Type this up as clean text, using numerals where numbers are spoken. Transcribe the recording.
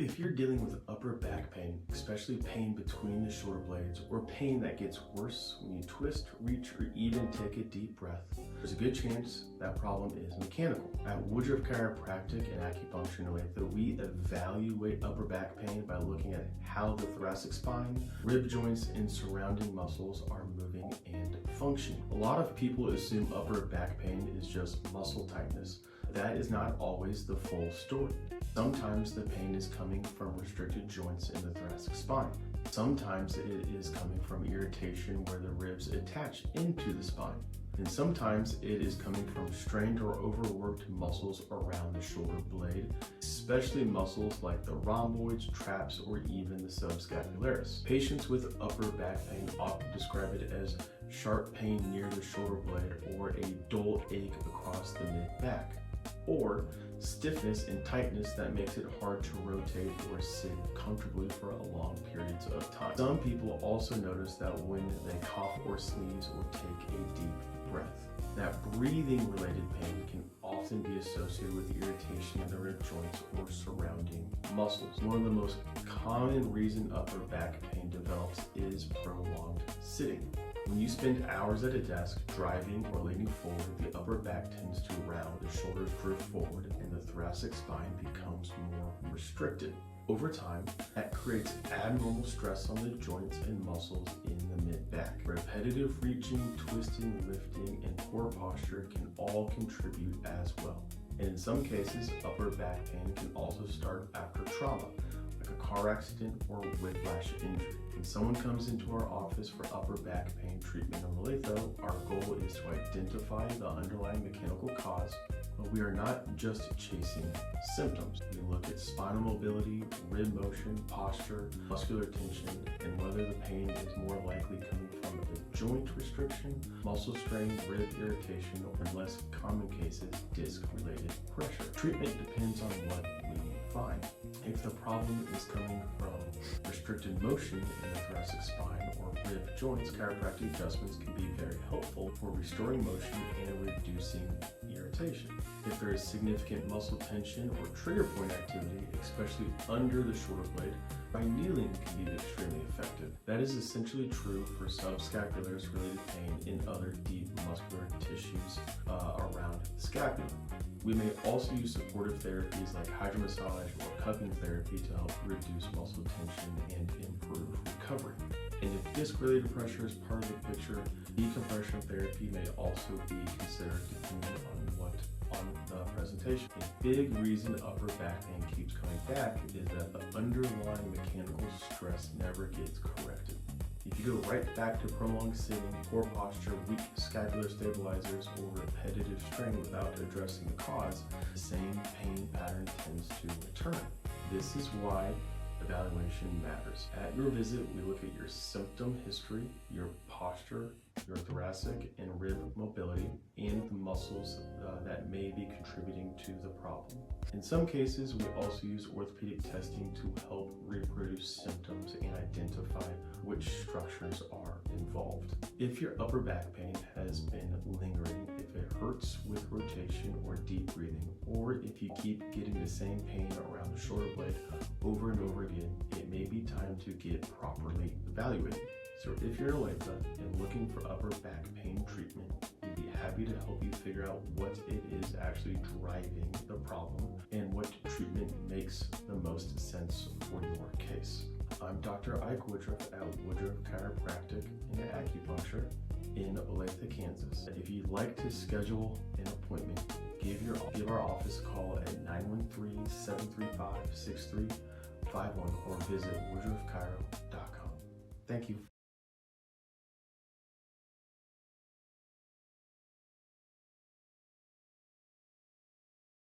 If you're dealing with upper back pain, especially pain between the shoulder blades, or pain that gets worse when you twist, reach, or even take a deep breath, there's a good chance that problem is mechanical. At Woodroof Chiropractic and Acupuncture in Olathe, we evaluate upper back pain by looking at how the thoracic spine, rib joints, and surrounding muscles are moving and functioning. A lot of people assume upper back pain is just muscle tightness. That is not always the full story. Sometimes the pain is coming from restricted joints in the thoracic spine. Sometimes it is coming from irritation where the ribs attach into the spine. And sometimes it is coming from strained or overworked muscles around the shoulder blade, especially muscles like the rhomboids, traps, or even the subscapularis. Patients with upper back pain often describe it as sharp pain near the shoulder blade or a dull ache across the mid-back, or stiffness and tightness that makes it hard to rotate or sit comfortably for long periods of time. Some people also notice that when they cough or sneeze or take a deep breath. That breathing related pain can often be associated with irritation in the rib joints or surrounding muscles. One of the most common reason upper back pain develops is prolonged sitting. When you spend hours at a desk, driving or leaning forward, the upper back tends to round, the shoulders drift forward, and the thoracic spine becomes more restricted. Over time, that creates abnormal stress on the joints and muscles in the mid-back. Repetitive reaching, twisting, lifting, and poor posture can all contribute as well. And in some cases, upper back pain can also start after trauma, like a car accident or whiplash injury. When someone comes into our office for upper back pain treatment in Olathe, our goal is to identify the underlying mechanical cause, but we are not just chasing symptoms. We look at spinal mobility, rib motion, posture, muscular tension, and whether the pain is more likely coming from a joint restriction, muscle strain, rib irritation, or in less common cases, disc-related pressure. Treatment depends on what we find. If the problem is coming from restricted motion in the thoracic spine or rib joints, chiropractic adjustments can be very helpful for restoring motion and reducing irritation. If there is significant muscle tension or trigger point activity, especially under the shoulder blade, by kneeling can be extremely effective. That is essentially true for subscapularis related pain in other deep muscular tissues around the scapula. We may also use supportive therapies like hydromassage or cupping therapy to help reduce muscle tension and improve recovery. And if disc-related pressure is part of the picture, decompression therapy may also be considered depending on the presentation. A big reason upper back pain keeps coming back is that the underlying mechanical stress never gets corrected. If you go right back to prolonged sitting, poor posture, weak scapular stabilizers, or repetitive strain without addressing the cause, the same pain pattern tends to return. This is why evaluation matters. At your visit, we look at your symptom history, your posture, your thoracic and rib mobility, and the muscles that may be contributing to the problem. In some cases, we also use orthopedic testing to help reproduce symptoms and identify which structures are involved. If your upper back pain has been lingering, if it hurts with rotation or deep breathing, or if you keep getting the same pain around the shoulder blade over and over again, it may be time to get properly evaluated. So if you're in Olathe and looking for upper back pain treatment, we'd be happy to help you figure out what it is actually driving the problem and what treatment makes the most sense for your case. I'm Dr. Ike Woodroof at Woodroof Chiropractic and Acupuncture in Olathe, Kansas. If you'd like to schedule an appointment, give our office a call at 913-735-6351 or visit woodroofchiro.com. Thank you.